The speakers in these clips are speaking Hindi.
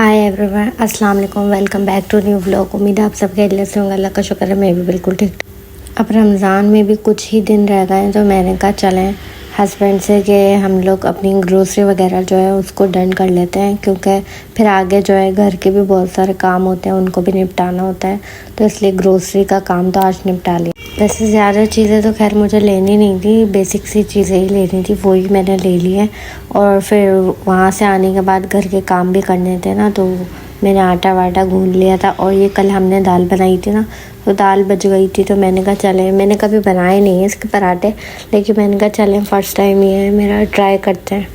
हाय एवरीवन, अस्सलाम वालेकुम। Welcome back to new vlog. उम्मीद है आप सब खैरियत से होंगे। अल्लाह का शुक्र है मैं भी बिल्कुल ठीक। अब रमज़ान में भी कुछ ही दिन रह गए हैं तो मैंने कहा चलें हस्बैंड से कि हम लोग अपनी ग्रोसरी वगैरह जो है उसको डन कर लेते हैं, क्योंकि फिर आगे जो है घर के भी बहुत सारे काम होते हैं, उनको भी निपटाना होता है। तो इसलिए ग्रोसरी का काम तो आज निपटा लिया। वैसे ज़्यादा चीज़ें तो खैर मुझे लेनी नहीं थी, बेसिक सी चीज़ें ही लेनी थी, वही मैंने ले ली है। और फिर वहाँ से आने के बाद घर के काम भी करने थे ना, तो मैंने आटा वाटा गूँध लिया था। और ये कल हमने दाल बनाई थी ना, तो दाल बच गई थी, तो मैंने कहा चले, मैंने कभी बनाए नहीं है इसके पराठे, लेकिन मैंने कहा चलें फ़र्स्ट टाइम ये है मेरा, ट्राई करते हैं।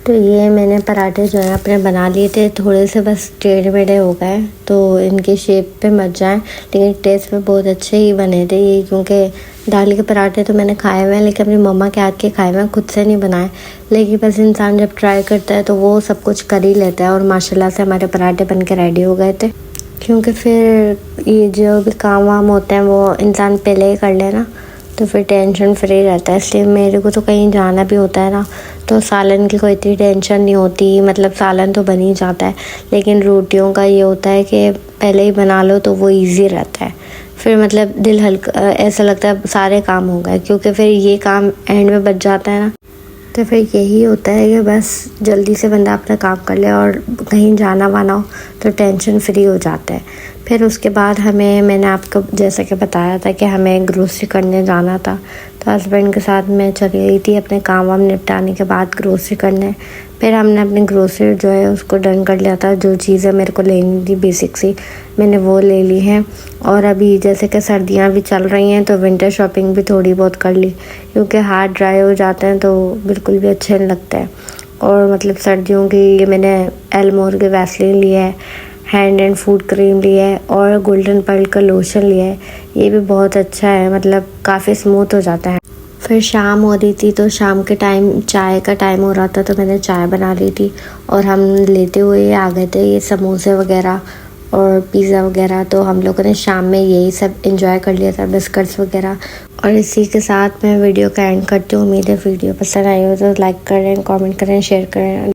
तो ये मैंने पराठे जो है अपने बना लिए थे, थोड़े से बस टेढ़े मेढ़े हो गए तो इनकी शेप पे मत जाएं, लेकिन टेस्ट में बहुत अच्छे ही बने थे ये। क्योंकि दाल के पराठे तो मैंने खाए हुए हैं, लेकिन अपनी मम्मा के हाथ के खाए हुए हैं, खुद से नहीं बनाए। लेकिन बस इंसान जब ट्राई करता है तो वो सब कुछ कर ही लेता है। और माशाल्लाह से हमारे पराठे बन के रेडी हो गए थे, क्योंकि फिर ये जो भी काम वाम होते हैं वो इंसान पहले ही कर लेना, तो फिर टेंशन फ्री रहता है। इसलिए मेरे को तो कहीं जाना भी होता है ना, तो सालन की कोई इतनी टेंशन नहीं होती, मतलब सालन तो बन ही जाता है। लेकिन रोटियों का ये होता है कि पहले ही बना लो तो वो इजी रहता है, फिर मतलब दिल हल्का, ऐसा लगता है सारे काम हो गए। क्योंकि फिर ये काम एंड में बच जाता है ना, तो फिर यही होता है कि बस जल्दी से बंदा अपना काम कर ले और कहीं जाना वाना हो तो टेंशन फ्री हो जाता है। फिर उसके बाद मैंने आपको जैसा कि बताया था कि हमें ग्रोसरी करने जाना था, तो हस्बैंड के साथ मैं चली गई थी अपने काम वाम निपटाने के बाद ग्रोसरी करने। फिर हमने अपनी ग्रोसरी जो है उसको डन कर लिया था। जो चीज़ें मेरे को लेनी थी बेसिक सी, मैंने वो ले ली हैं। और अभी जैसे कि सर्दियाँ भी चल रही हैं तो विंटर शॉपिंग भी थोड़ी बहुत कर ली, क्योंकि हाथ ड्राई हो जाते हैं तो बिल्कुल भी अच्छे नहीं लगता है। और मतलब सर्दियों की ये मैंने एलमोर के वैसलीन लिया है, हैंड एंड फूड क्रीम लिया है, और गोल्डन पर्ल का लोशन लिया है। ये भी बहुत अच्छा है, मतलब काफ़ी स्मूथ हो जाता है। फिर शाम हो रही थी तो शाम के टाइम चाय का टाइम हो रहा था, तो मैंने चाय बना ली थी। और हम लेते हुए आ गए थे ये समोसे वगैरह और पिज़्ज़ा वगैरह, तो हम लोगों ने शाम में यही सब एंजॉय कर लिया था, बिस्किट्स वगैरह। और इसी के साथ मैं वीडियो का एंड करती हूँ। उम्मीद है वीडियो पसंद आई हो तो लाइक करें, कमेंट करें, शेयर करें।